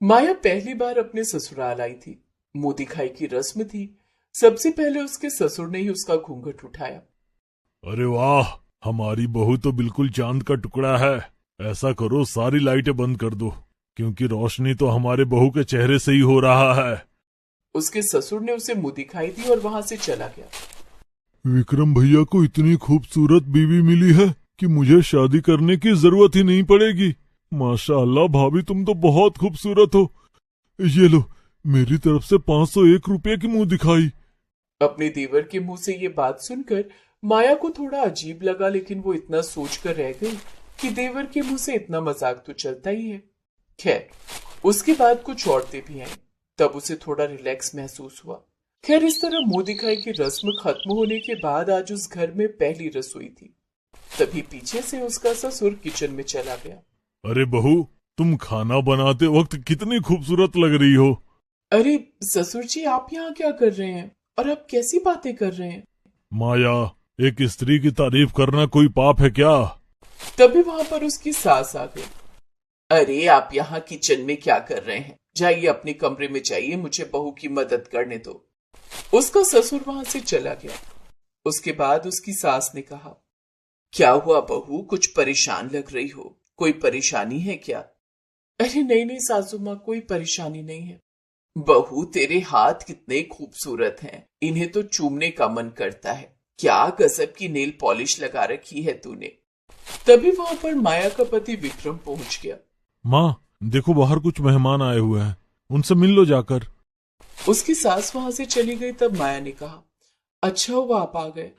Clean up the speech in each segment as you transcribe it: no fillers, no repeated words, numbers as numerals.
माया पहली बार अपने ससुराल आई थी। मुंह दिखाई की रस्म थी। सबसे पहले उसके ससुर ने ही उसका घूंघट उठाया। अरे वाह, हमारी बहू तो बिल्कुल चांद का टुकड़ा है। ऐसा करो, सारी लाइटें बंद कर दो, क्योंकि रोशनी तो हमारे बहू के चेहरे से ही हो रहा है। उसके ससुर ने उसे मुंह दिखाई दी और वहां से चला गया। विक्रम भैया को इतनी खूबसूरत बीवी मिली है कि मुझे शादी करने की जरूरत ही नहीं पड़ेगी। माशाअल्लाह भाभी, तुम तो बहुत खूबसूरत हो। ये लो, मेरी तरफ से 501 रुपये की मुंह दिखाई। अपने देवर के मुंह से ये बात सुनकर माया को थोड़ा अजीब लगा, लेकिन वो इतना सोचकर रह गई कि देवर के मुंह से इतना मजाक तो चलता ही है। खैर, उसके बाद कुछ औरतें भी आई, तब उसे थोड़ा रिलैक्स महसूस हुआ। खैर, इस तरह मुंह दिखाई की रस्म खत्म होने के बाद आज उस घर में पहली रसोई थी। तभी पीछे से उसका ससुर किचन में चला गया। अरे बहू, तुम खाना बनाते वक्त कितनी खूबसूरत लग रही हो। अरे ससुर जी, आप यहाँ क्या कर रहे हैं और आप कैसी बातें कर रहे हैं? माया, एक स्त्री की तारीफ करना कोई पाप है क्या? तभी वहां पर उसकी सास आ गई। अरे आप यहाँ किचन में क्या कर रहे हैं? जाइए अपने कमरे में जाइए, मुझे बहू की मदद करने दो। उसका ससुर वहां से चला गया। उसके बाद उसकी सास ने कहा, क्या हुआ बहू, कुछ परेशान लग रही हो? कोई परेशानी है क्या? अरे नहीं नहीं सासू माँ, कोई परेशानी नहीं है। बहू, तेरे हाथ कितने खूबसूरत हैं, इन्हें तो चूमने का मन करता है। क्या गजब की नेल पॉलिश लगा रखी है तूने। तभी वहां पर माया का पति विक्रम पहुंच गया। माँ, देखो बाहर कुछ मेहमान आए हुए हैं, उनसे मिल लो जाकर। उसकी सास वहां से चली गई। तब माया ने कहा, अच्छा हुआ आप आ गए।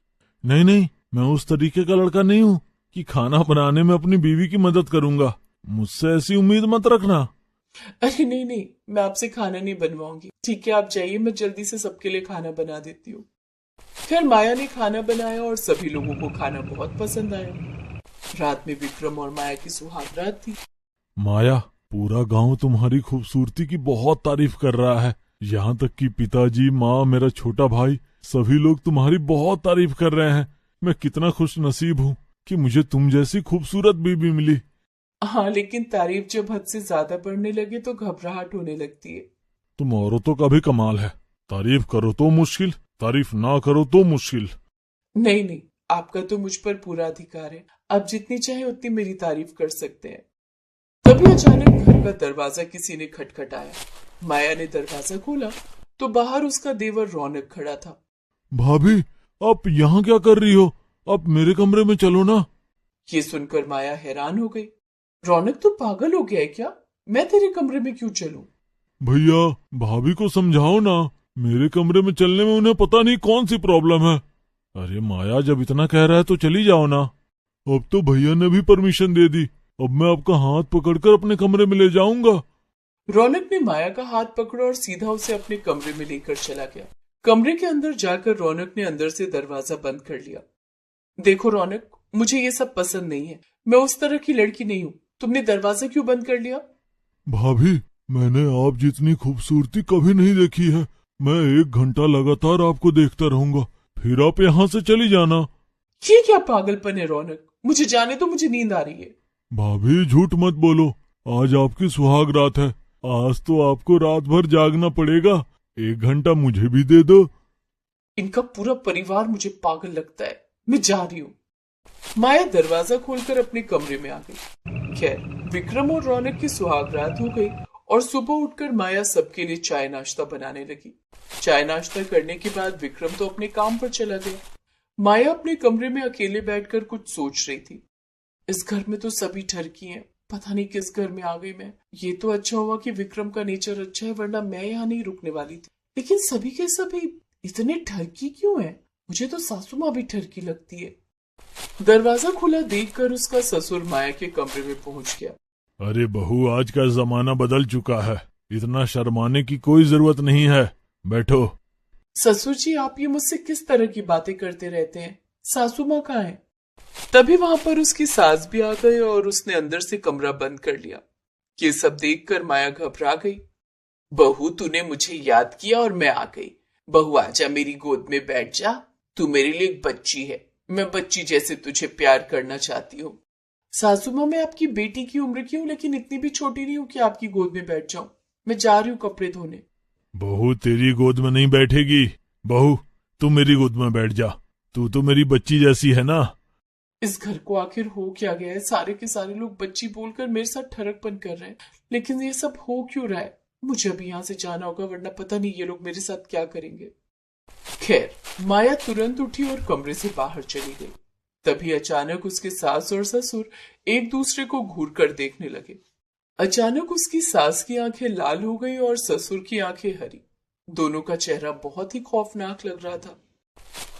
नहीं नहीं, मैं उस तरीके का लड़का नहीं हूँ कि खाना बनाने में अपनी बीवी की मदद करूंगा। मुझसे ऐसी उम्मीद मत रखना। अरे नहीं नहीं, मैं आपसे खाना नहीं बनवाऊंगी। ठीक है, आप जाइए, मैं जल्दी से सबके लिए खाना बना देती हूँ। खैर, माया ने खाना बनाया और सभी लोगों को खाना बहुत पसंद आया। रात में विक्रम और माया की सुहाग रात थी। माया, पूरा गांव तुम्हारी खूबसूरती की बहुत तारीफ कर रहा है। यहाँ तक कि पिताजी, माँ, मेरा छोटा भाई, सभी लोग तुम्हारी बहुत तारीफ कर रहे हैं। मैं कितना खुश नसीब हूँ कि मुझे तुम जैसी खूबसूरत बीबी मिली। हाँ, लेकिन तारीफ जब हद से ज्यादा बढ़ने लगे तो घबराहट होने लगती है। तुम औरतों का भी कमाल है, तारीफ करो तो मुश्किल, तारीफ ना करो तो मुश्किल। नहीं नहीं, आपका तो मुझ पर पूरा अधिकार है। आप जितनी चाहे उतनी मेरी तारीफ कर सकते हैं। तभी अचानक घर का दरवाजा किसी ने खटखटाया। माया ने दरवाजा खोला तो बाहर उसका देवर रौनक खड़ा था। भाभी, आप यहाँ क्या कर रही हो? आप मेरे कमरे में चलो ना। ये सुनकर माया हैरान हो गई। रौनक, तो पागल हो गया है क्या? मैं तेरे कमरे में क्यों चलूं? भैया, भाभी को समझाओ ना। मेरे कमरे में चलने में उन्हें पता नहीं कौन सी प्रॉब्लम है। अरे माया, जब इतना कह रहा है तो चली जाओ ना। अब तो भैया ने भी परमिशन दे दी। अब मैं आपका हाथ पकड़कर अपने कमरे में ले जाऊंगा। रौनक ने माया का हाथ पकड़ा और सीधा उसे अपने कमरे में लेकर चला गया। कमरे के अंदर जाकर रौनक ने अंदर से दरवाजा बंद कर लिया। देखो रौनक, मुझे ये सब पसंद नहीं है। मैं उस तरह की लड़की नहीं हूँ। तुमने दरवाजा क्यों बंद कर लिया? भाभी, मैंने आप जितनी खूबसूरती कभी नहीं देखी है। मैं 1 घंटा लगातार आपको देखता रहूंगा, फिर आप यहाँ से चली जाना। ये क्या पागलपन है रौनक? मुझे जाने दो, मुझे नींद आ रही है। भाभी, झूठ मत बोलो। आज आपकी सुहाग रात है। आज तो आपको रात भर जागना पड़ेगा। 1 घंटा मुझे भी दे दो। इनका पूरा परिवार मुझे पागल लगता है। मैं जा रही हूँ। माया दरवाजा खोलकर अपने कमरे में आ गई। खैर, विक्रम और रौनक की सुहाग रात हो गई और सुबह उठकर माया सबके लिए चाय नाश्ता बनाने लगी। चाय नाश्ता करने के बाद विक्रम तो अपने काम पर चला गया। माया अपने कमरे में अकेले बैठकर कुछ सोच रही थी। इस घर में तो सभी ठरकी हैं। पता नहीं किस घर में आ गई मैं। ये तो अच्छा हुआ कि विक्रम का नेचर अच्छा है, वरना मैं यहाँ नहीं रुकने वाली थी। लेकिन सभी के सभी इतने ठरकी क्यों हैं? मुझे तो सासू माँ भी ठरकी लगती है। दरवाजा खुला देखकर उसका ससुर माया के कमरे में पहुंच गया। अरे बहू, आज का जमाना बदल चुका है। इतना शर्माने की कोई जरूरत नहीं है। बैठो। ससुर जी, आप ये मुझसे किस तरह की बातें करते रहते हैं? सासू माँ कहाँ है? तभी वहां पर उसकी सास भी आ गई और उसने अंदर से कमरा बंद कर लिया। ये सब देखकर माया घबरा गई। बहू, तूने मुझे याद किया और मैं आ गई। बहू, आजा, मेरी गोद में बैठ जा। तू मेरे लिए एक बच्ची है। मैं बच्ची जैसे तुझे प्यार करना चाहती हूँ। सासू माँ, मैं आपकी बेटी की उम्र की हूँ, लेकिन इतनी भी छोटी नहीं हूँ कि आपकी गोद में बैठ जाऊं। मैं जा रही हूँ कपड़े धोने। बहू तेरी गोद में नहीं बैठेगी। बहू तू मेरी गोद में बैठ जा, तू तो मेरी बच्ची जैसी है ना। इस घर को आखिर हो क्या गया है? सारे के सारे लोग बच्ची बोलकर मेरे साथ ठरकपन कर रहे हैं, लेकिन ये सब हो क्यों रहा है? मुझे अभी यहाँ से जाना होगा, वरना पता नहीं ये लोग मेरे साथ क्या करेंगे। खैर, माया तुरंत उठी और कमरे से बाहर चली गई। तभी अचानक उसके सास और ससुर एक दूसरे को घूर कर देखने लगे। अचानक उसकी सास की आंखें लाल हो गई और ससुर की आंखें हरी। दोनों का चेहरा बहुत ही खौफनाक लग रहा था।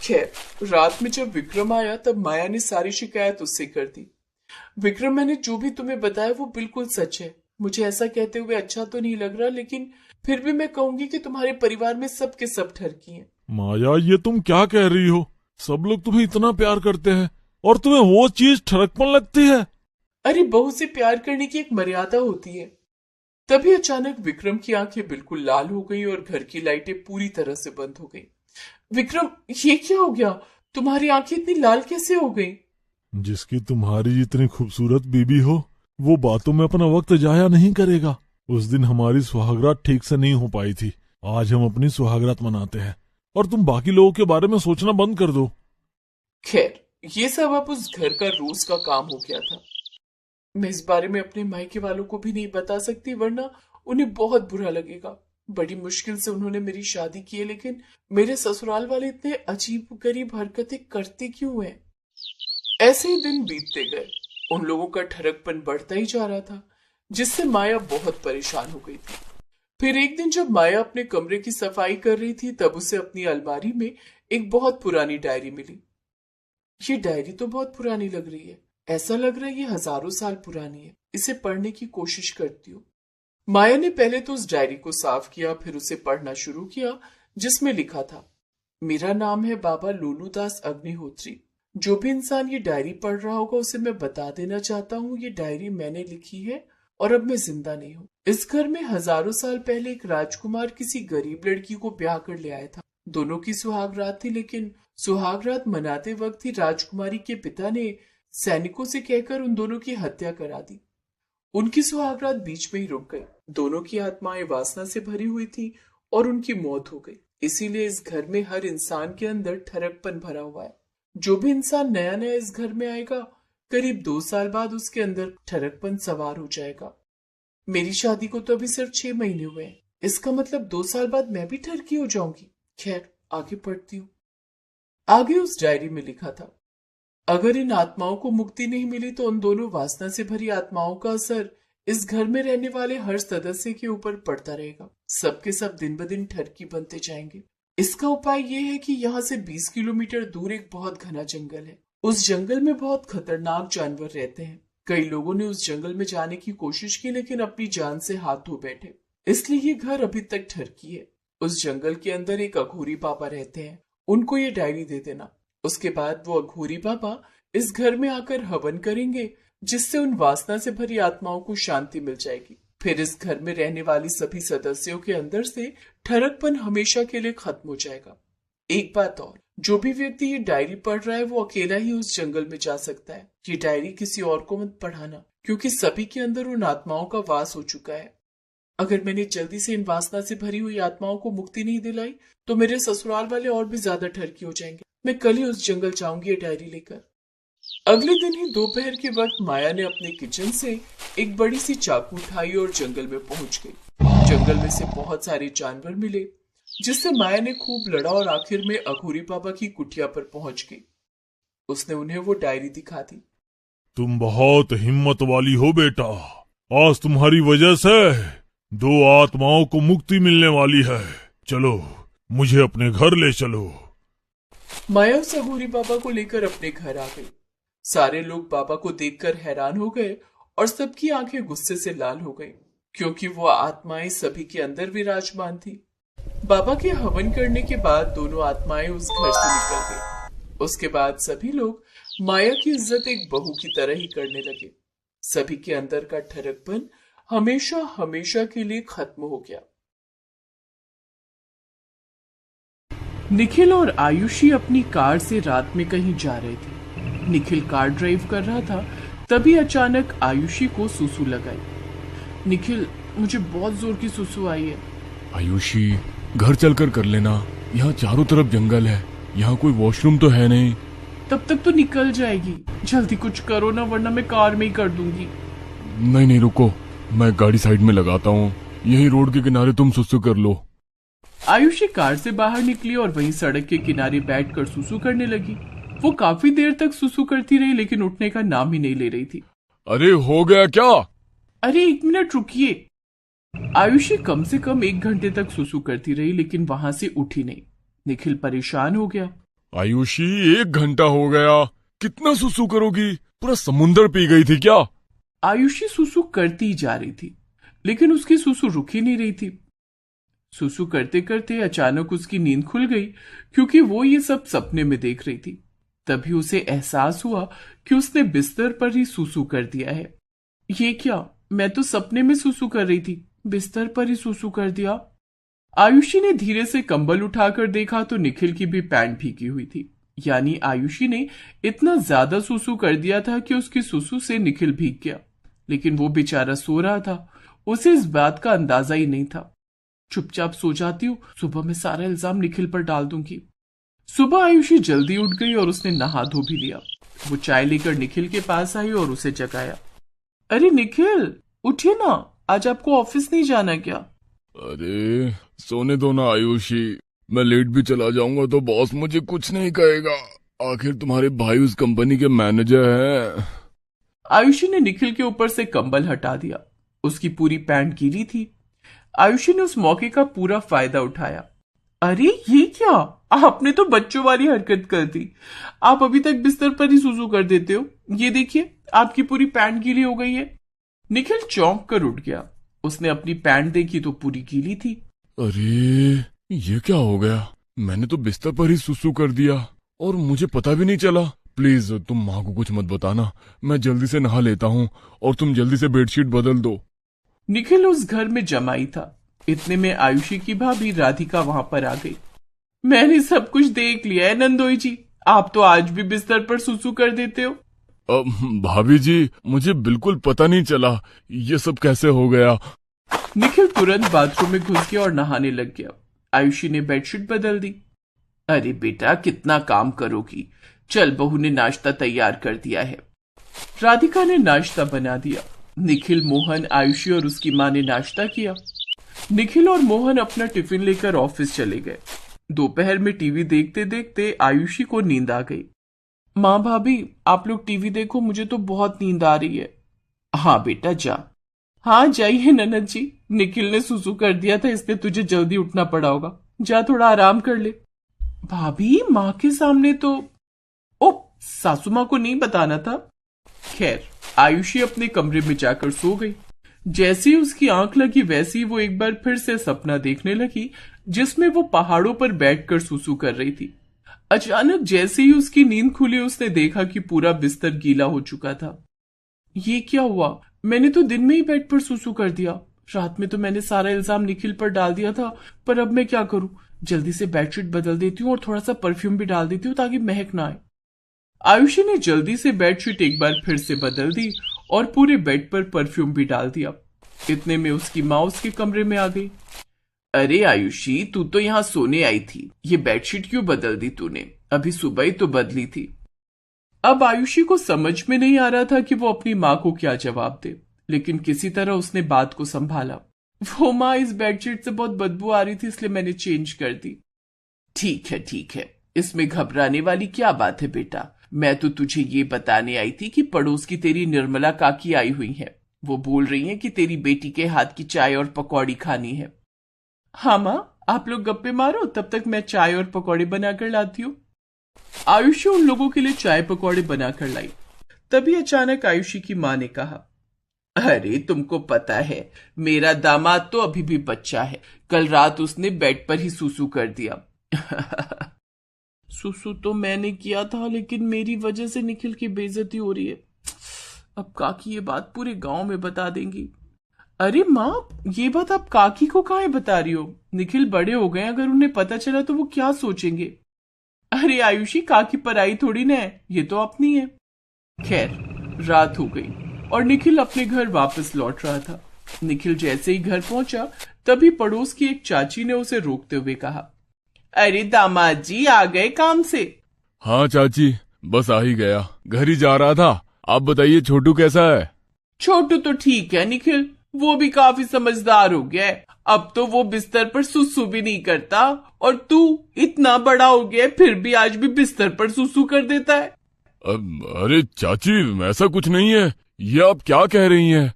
खैर, रात में जब विक्रम आया तब माया ने सारी शिकायत उससे कर दी। विक्रम, मैंने जो भी तुम्हें बताया वो बिल्कुल सच है। मुझे ऐसा कहते हुए अच्छा तो नहीं लग रहा, लेकिन फिर भी मैं कहूंगी कि तुम्हारे परिवार में सब के सब ठरकी हैं। माया, ये तुम क्या कह रही हो? सब लोग तुम्हें इतना प्यार करते हैं और तुम्हें वो चीज ठरकपन लगती है? अरे, बहू से प्यार करने की एक मर्यादा होती है। तभी अचानक विक्रम की आंखें बिल्कुल लाल हो गई और घर की लाइटें पूरी तरह से बंद हो गई। विक्रम, ये क्या हो गया? तुम्हारी आंखें इतनी लाल कैसे हो गई? जिसकी तुम्हारी जितनी खूबसूरत बीबी हो वो बातों में अपना वक्त जाया नहीं करेगा। उस दिन हमारी सुहागरात ठीक से नहीं हो पाई थी। आज हम अपनी सुहागरात मनाते हैं और तुम बाकी लोगों के बारे में सोचना बंद कर दो। खैर, ये सब अब उस घर का रोज का काम हो गया था। मैं इस बारे में अपने मायके वालों को भी नहीं बता सकती, वरना उन्हें बहुत बुरा लगेगा। बड़ी मुश्किल से उन्होंने मेरी शादी की है, लेकिन मेरे ससुराल वाले इतने अजीब गरीब हरकतें करते क्यों हैं? ऐसे ही दिन बीतते गए। उन लोगों का ठरकपन बढ़ता ही जा रहा था, जिससे माया बहुत परेशान हो गई थी। फिर एक दिन जब माया अपने कमरे की सफाई कर रही थी, तब उसे अपनी अलमारी में एक बहुत पुरानी डायरी मिली। ये डायरी तो बहुत पुरानी लग रही है। ऐसा लग रहा है ये हजारों साल पुरानी है। इसे पढ़ने की कोशिश करती हूँ। माया ने पहले तो उस डायरी को साफ किया, फिर उसे पढ़ना शुरू किया, जिसमें लिखा था, मेरा नाम है बाबा लोलूदास अग्निहोत्री। जो भी इंसान ये डायरी पढ़ रहा होगा उसे मैं बता देना चाहता हूँ, ये डायरी मैंने लिखी है और अब मैं जिंदा नहीं हूँ। इस घर में हजारों साल पहले एक राजकुमार किसी गरीब लड़की को ब्याह कर ले आया था। दोनों की सुहागरात थी, लेकिन सुहागरात मनाते वक्त ही राजकुमारी के पिता ने सैनिकों से कहकर उन दोनों की हत्या करा दी। उनकी सुहागरात बीच में ही रुक गई। दोनों की आत्माएं वासना से भरी हुई थी और उनकी मौत हो गई। इसीलिए इस घर में हर इंसान के अंदर ठरकपन भरा हुआ है। जो भी इंसान नया नया इस घर में आएगा, करीब 2 साल बाद उसके अंदर ठरकपन सवार हो जाएगा। मेरी शादी को तो अभी सिर्फ 6 महीने हुए हैं। इसका मतलब 2 साल बाद मैं भी ठरकी हो जाऊंगी। खैर, आगे पढ़ती हूँ। आगे उस डायरी में लिखा था, अगर इन आत्माओं को मुक्ति नहीं मिली तो उन दोनों वासना से भरी आत्माओं का असर इस घर में रहने वाले हर सदस्य के ऊपर पड़ता रहेगा। सबके सब दिन ब दिन ठरकी बनते जाएंगे। इसका उपाय ये है कि यहाँ से 20 किलोमीटर दूर एक बहुत घना जंगल है। उस जंगल में बहुत खतरनाक जानवर रहते हैं। कई लोगों ने उस जंगल में जाने की कोशिश की, लेकिन अपनी जान से हाथ धो बैठे। इसलिए ये घर अभी तक ठरकी है। उस जंगल के अंदर एक अघोरी बाबा रहते हैं। उनको ये डायरी दे देना। उसके बाद वो अघोरी बाबा इस घर में आकर हवन करेंगे, जिससे उन वासना से भरी आत्माओं को शांति मिल जाएगी। फिर इस घर में रहने वाली सभी सदस्यों के अंदर से ठरकपन हमेशा के लिए खत्म हो जाएगा। एक बात और, जो भी व्यक्ति ये डायरी पढ़ रहा है वो अकेला ही उस जंगल में जा सकता है। ये डायरी किसी और को मत पढ़ाना, क्योंकि सभी के अंदर उन आत्माओं का वास हो चुका है। अगर मैंने जल्दी से इन वासना से भरी हुई आत्माओं को मुक्ति नहीं दिलाई तो मेरे ससुराल वाले और भी ज्यादा ठरकी हो जाएंगे। मैं कल ही उस जंगल जाऊंगी ये डायरी लेकर। अगले दिन ही दोपहर के वक्त माया ने अपने किचन से एक बड़ी सी चाकू उठाई और जंगल में पहुंच गई। जंगल में से बहुत सारे जानवर मिले, जिससे माया ने खूब लड़ा और आखिर में अघोरी बाबा की कुटिया पर पहुंच गई। उसने उन्हें वो डायरी दिखा दी। तुम बहुत हिम्मत वाली हो बेटा। आज तुम्हारी वजह से 2 आत्माओं को मुक्ति मिलने वाली है। चलो, मुझे अपने घर ले चलो। माया उस अघोरी बाबा को लेकर अपने घर आ गई। सारे लोग बाबा को देखकर हैरान हो गए और सबकी आंखें गुस्से से लाल हो गईं, क्योंकि वो आत्माएं सभी के अंदर विराजमान थी। बाबा के हवन करने के बाद दोनों आत्माएं उस घर से निकल गई। उसके बाद सभी लोग माया की इज्जत एक बहू की तरह ही करने लगे। सभी के अंदर का ठरकपन हमेशा हमेशा के लिए खत्म हो गया। निखिल और आयुषी अपनी कार से रात में कहीं जा रहे थे। निखिल कार ड्राइव कर रहा था, तभी अचानक आयुषी को सुसु लगाई। निखिल, मुझे बहुत जोर की सुसु आई है। आयुषी, घर चलकर कर लेना, यहाँ चारों तरफ जंगल है, यहाँ कोई वॉशरूम तो है नहीं। तब तक तो निकल जाएगी, जल्दी कुछ करो ना वरना मैं कार में ही कर दूंगी। नहीं नहीं रुको, मैं गाड़ी साइड में लगाता हूँ, यही रोड के किनारे तुम सुसु कर लो। आयुषी कार से बाहर निकली और वहीं सड़क के किनारे बैठकर सुसु करने लगी। वो काफी देर तक सुसु करती रही लेकिन उठने का नाम ही नहीं ले रही थी। अरे हो गया क्या? अरे 1 मिनट रुकिए। आयुषी कम से कम 1 घंटे तक सुसु करती रही लेकिन वहां से उठी नहीं। निखिल परेशान हो गया। आयुषी 1 घंटा हो गया, कितना सुसु करोगी? पूरा समुंदर पी गई थी क्या? आयुषी सुसु करती ही जा रही थी लेकिन उसकी सुसु रुक ही नहीं रही थी। सुसु करते करते अचानक उसकी नींद खुल गई क्योंकि वो ये सब सपने में देख रही थी। तभी उसे एहसास हुआ कि उसने बिस्तर पर ही सुसु कर दिया है। ये क्या, मैं तो सपने में सुसु कर रही थी, बिस्तर पर ही सुसु कर दिया। आयुषी ने धीरे से कंबल उठाकर देखा तो निखिल की भी पैंट भीगी हुई थी। यानी आयुषी ने इतना ज्यादा सुसु कर दिया था कि उसकी सुसु से निखिल भीग गया। लेकिन वो बेचारा सो रहा था, उसे इस बात का अंदाजा ही नहीं था। चुपचाप सो जाती हूँ, सुबह मैं सारा इल्जाम निखिल पर डाल दूंगी। सुबह आयुषी जल्दी उठ गई और उसने नहा धो भी लिया। वो चाय लेकर निखिल के पास आई और उसे जगाया। अरे निखिल, उठिए ना, आज आपको ऑफिस नहीं जाना क्या? अरे सोने दो ना आयुषी, मैं लेट भी चला जाऊंगा तो बॉस मुझे कुछ नहीं कहेगा, आखिर तुम्हारे भाई उस कंपनी के मैनेजर हैं। आयुषी ने निखिल के ऊपर से कंबल हटा दिया। उसकी पूरी पैंट गीली थी। आयुषी ने उस मौके का पूरा फायदा उठाया। अरे ये क्या, आपने तो बच्चों वाली हरकत कर दी। आप अभी तक बिस्तर पर ही सुसु कर देते हो। ये देखिए, आपकी पूरी पैंट गीली हो गई है। निखिल चौंक कर उठ गया। उसने अपनी पैंट देखी तो पूरी गीली थी। अरे ये क्या हो गया, मैंने तो बिस्तर पर ही सुसु कर दिया और मुझे पता भी नहीं चला। प्लीज तुम माँ को कुछ मत बताना, मैं जल्दी से नहा लेता हूँ और तुम जल्दी से बेडशीट बदल दो। निखिल उस घर में जमाई था। इतने में आयुषी की भाभी राधिका वहां पर आ गई। मैंने सब कुछ देख लिया है नंदोई जी, आप तो आज भी बिस्तर पर सुसु कर देते हो। भाभी जी, मुझे बिल्कुल पता नहीं चला, ये सब कैसे हो गया। निखिल तुरंत बाथरूम में घुस गया और नहाने लग गया। आयुषी ने बेडशीट बदल दी। अरे बेटा, कितना काम करोगी, चल बहू ने नाश्ता तैयार कर दिया है। राधिका ने नाश्ता बना दिया। निखिल, मोहन, आयुषी और उसकी माँ ने नाश्ता किया। निखिल और मोहन अपना टिफिन लेकर ऑफिस चले गए। दोपहर में टीवी देखते देखते आयुषी को नींद आ गई। माँ, भाभी, आप लोग टीवी देखो, मुझे तो बहुत नींद आ रही है। हाँ बेटा जा। हाँ जाइए ननद जी, निखिल ने सुसु कर दिया था इसलिए तुझे जल्दी उठना पड़ा होगा, जा थोड़ा आराम कर ले। भाभी, माँ के सामने तो ओ, सासू माँ को नहीं बताना था। खैर, आयुषी अपने कमरे में जाकर सो गई। जैसे ही उसकी आंख लगी वैसे ही वो एक बार फिर से सपना देखने लगी जिसमें वो पहाड़ों पर बैठकर सुसु कर रही थी। अचानक जैसे ही उसकी नींद खुली उसने देखा कि पूरा बिस्तर गीला हो चुका था। ये क्या हुआ, मैंने तो दिन में ही बेड पर सुसु कर दिया। रात में तो मैंने सारा इल्जाम निखिल पर डाल दिया था, पर अब मैं क्या करूं? जल्दी से बेडशीट बदल देती हूँ और थोड़ा सा परफ्यूम भी डाल देती हूँ ताकि महक ना आए। आयुषी ने जल्दी से बेडशीट एक बार फिर से बदल दी और पूरे बेड पर परफ्यूम भी डाल दिया। इतने में उसकी माँ उसके कमरे में आ गई। अरे आयुषी, तू तो यहाँ सोने आई थी, ये बेडशीट क्यों बदल दी तूने? अभी सुबह ही तो बदली थी। अब आयुषी को समझ में नहीं आ रहा था कि वो अपनी माँ को क्या जवाब दे, लेकिन किसी तरह उसने बात को संभाला। वो माँ, इस बेडशीट से बहुत बदबू आ रही थी इसलिए मैंने चेंज कर दी। ठीक है, इसमें घबराने वाली क्या बात है बेटा, मैं तो तुझे ये बताने आई थी कि पड़ोस की तेरी निर्मला काकी आई हुई है। वो बोल रही हैं कि तेरी बेटी के हाथ की चाय और पकौड़ी खानी है। हाँ माँ, आप लोग गप्पे मारो, तब तक मैं चाय और पकौड़े बनाकर लाती हूँ। आयुषी उन लोगों के लिए चाय पकौड़े बनाकर लाई। तभी अचानक आयुषी की माँ ने कहा, अरे तुमको पता है, मेरा दामाद तो अभी भी बच्चा है, कल रात उसने बेड पर ही सुसु कर दिया। सुसु तो मैंने किया था, लेकिन मेरी वजह से निखिल की बेइज्जती हो रही है। अब काकी ये बात पूरे गांव में बता देंगी। अरे माँ, ये बात आप काकी को काहे बता रही हो? निखिल बड़े हो गए, अगर उन्हें पता चला तो वो क्या सोचेंगे? अरे आयुषी, काकी पराई थोड़ी ना है, ये तो अपनी है। खैर, रात हो गई और निखिल अपने घर वापस लौट रहा था। निखिल जैसे ही घर पहुंचा तभी पड़ोस की एक चाची ने उसे रोकते हुए कहा, अरे दामाद जी आ गए काम से? हाँ चाची, बस आ ही गया, घर ही जा रहा था। आप बताइए छोटू कैसा है? छोटू तो ठीक है निखिल, वो भी काफी समझदार हो गया है। अब तो वो बिस्तर पर सुसु भी नहीं करता, और तू इतना बड़ा हो गया है, फिर भी आज भी बिस्तर पर सुसु कर देता है। अरे चाची, ऐसा कुछ नहीं है, ये आप क्या कह रही हैं?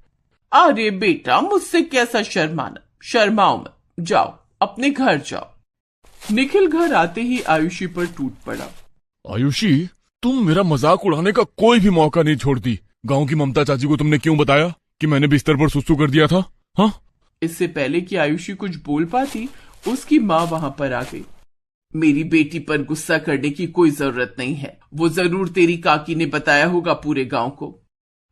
अरे बेटा, मुझसे कैसा शर्माना, शर्माओ मत, जाओ अपने घर जाओ। निखिल घर आते ही आयुषी पर टूट पड़ा। आयुषी, तुम मेरा मजाक उड़ाने का कोई भी मौका नहीं छोड़ती। गांव की ममता चाची को तुमने क्यों बताया कि मैंने बिस्तर पर सुसु कर दिया था? हाँ? इससे पहले कि आयुषी कुछ बोल पाती, उसकी माँ वहां पर आ गई। मेरी बेटी पर गुस्सा करने की कोई जरूरत नहीं है, वो जरूर तेरी काकी ने बताया होगा पूरे गांव को।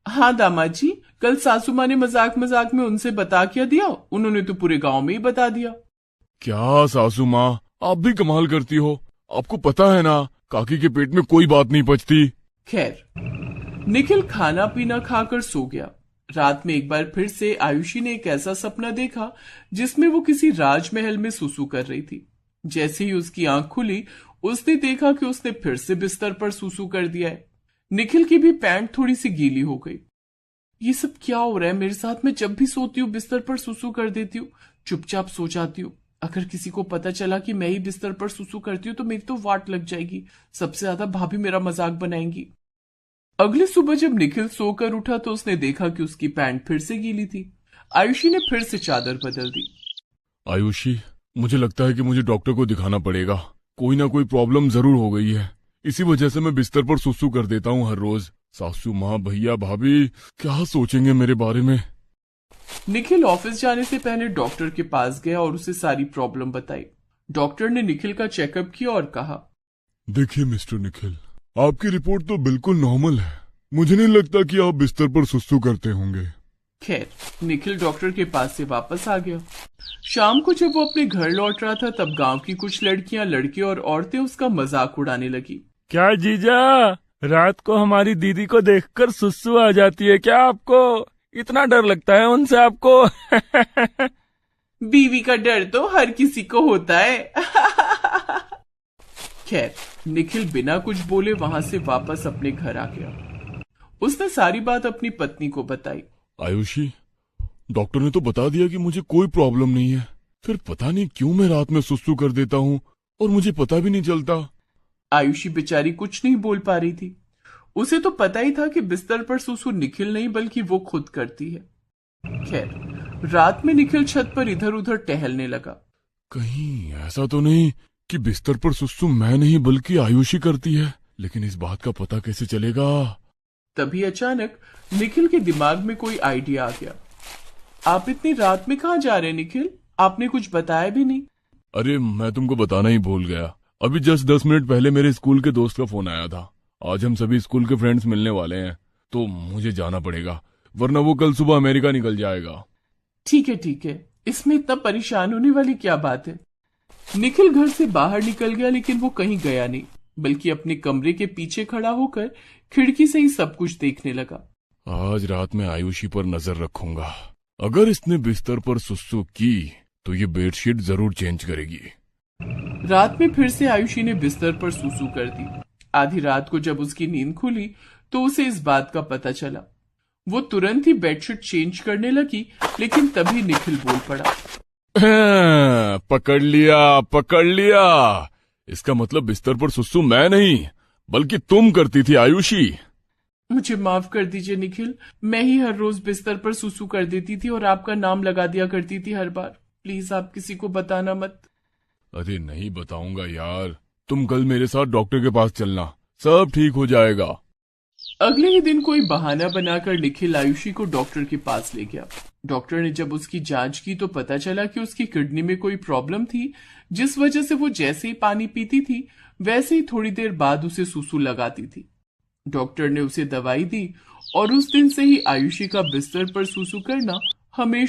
हाँ दामाद जी, कल सासू माँ ने मजाक मजाक में उनसे बता क्या दिया, उन्होंने तो पूरे गांव में ही बता दिया। क्या सासू माँ, आप भी कमाल करती हो। आपको पता है ना, काकी के पेट में कोई बात नहीं पचती। खैर, निखिल खाना पीना खाकर सो गया। रात में एक बार फिर से आयुषी ने एक ऐसा सपना देखा जिसमें वो किसी राजमहल में सुसु कर रही थी। जैसे ही उसकी आंख खुली, उसने देखा कि उसने फिर से बिस्तर पर सुसु कर दिया है। निखिल की भी पैंट थोड़ी सी गीली हो गई। ये सब क्या हो रहा है मेरे साथ? मैं जब भी सोती हूँ बिस्तर पर सुसु कर देती हूँ, चुपचाप सो जाती हूँ। अगर किसी को पता चला कि मैं ही बिस्तर पर सुसु करती हूँ तो मेरी तो वाट लग जाएगी। सबसे ज्यादा भाभी मेरा मजाक बनाएंगी। अगली सुबह जब निखिल सोकर उठा तो उसने देखा कि उसकी पैंट फिर से गीली थी। आयुषी ने फिर से चादर बदल दी। आयुषी, मुझे लगता है कि मुझे डॉक्टर को दिखाना पड़ेगा। कोई ना कोई प्रॉब्लम जरूर हो गई है, इसी वजह से मैं बिस्तर पर सुसु कर देता हूँ हर रोज। सासू माँ, भैया, भाभी क्या सोचेंगे मेरे बारे में? निखिल ऑफिस जाने से पहले डॉक्टर के पास गया और उसे सारी प्रॉब्लम बताई। डॉक्टर ने निखिल का चेकअप किया और कहा, देखिए मिस्टर निखिल, आपकी रिपोर्ट तो बिल्कुल नॉर्मल है। मुझे नहीं लगता कि आप बिस्तर पर सुसु करते होंगे। खैर, निखिल डॉक्टर के पास से वापस आ गया। शाम को जब वो अपने घर लौट रहा था तब गांव की कुछ लड़कियां, लड़के और औरतें उसका मजाक उड़ाने लगी। क्या जीजा, रात को हमारी दीदी को देखकर सुसु आ जाती है क्या आपको? इतना डर लगता है उनसे आपको? बीवी का डर तो हर किसी को होता है। खैर, निखिल बिना कुछ बोले वहां से वापस अपने घर आ गया। उसने सारी बात अपनी पत्नी को बताई। आयुषी, डॉक्टर ने तो बता दिया कि मुझे कोई प्रॉब्लम नहीं है, फिर पता नहीं क्यों मैं रात में सुसु कर देता हूँ और मुझे पता भी नहीं चलता। आयुषी बेचारी कुछ नहीं बोल पा रही थी। उसे तो पता ही था कि बिस्तर पर सुसु निखिल नहीं बल्कि वो खुद करती है। खैर, रात में निखिल छत पर इधर उधर टहलने लगा। कहीं ऐसा तो नहीं कि बिस्तर पर सुसु मैं नहीं बल्कि आयुषी करती है, लेकिन इस बात का पता कैसे चलेगा? तभी अचानक निखिल के दिमाग में कोई आइडिया आ गया। आप इतनी रात में कहाँ जा रहे हैं निखिल? आपने कुछ बताया भी नहीं। अरे मैं तुमको बताना ही भूल गया। अभी जस्ट 10 मिनट पहले मेरे स्कूल के दोस्त का फोन आया था। आज हम सभी स्कूल के फ्रेंड्स मिलने वाले हैं, तो मुझे जाना पड़ेगा, वरना वो कल सुबह अमेरिका निकल जाएगा। ठीक है ठीक है, इसमें इतना परेशान होने वाली क्या बात है। निखिल घर से बाहर निकल गया, लेकिन वो कहीं गया नहीं, बल्कि अपने कमरे के पीछे खड़ा होकर खिड़की से ही सब कुछ देखने लगा। आज रात में आयुषी पर नजर रखूंगा। अगर इसने बिस्तर पर सुसु की तो ये बेडशीट जरूर चेंज करेगी। रात में फिर से आयुषी ने बिस्तर पर सुसु कर दी। आधी रात को जब उसकी नींद खुली तो उसे इस बात का पता चला। वो तुरंत ही बेडशीट चेंज करने लगी, लेकिन तभी निखिल बोल पड़ा। पकड़ लिया, पकड़ लिया। इसका मतलब बिस्तर पर सुसु मैं नहीं बल्कि तुम करती थी आयुषी। मुझे माफ कर दीजिए निखिल, मैं ही हर रोज बिस्तर पर सुसु कर देती थी और आपका नाम लगा दिया करती थी हर बार। प्लीज आप किसी को बताना मत। अरे नहीं बताऊंगा यार, तुम कल मेरे साथ डॉक्टर के पास चलना, सब ठीक हो जाएगा। अगले ही दिन कोई बहाना बनाकर निखिल आयुषी को डॉक्टर के पास ले गया। डॉक्टर ने जब उसकी जांच की तो पता चला कि उसकी किडनी में कोई प्रॉब्लम थी, जिस वजह से वो जैसे ही पानी पीती थी वैसे ही थोड़ी देर बाद उसे सुसु लगाती थी। डॉक्टर ने उसे दवाई दी और उस दिन से ही आयुषी का बिस्तर पर सुसु करना हमेशा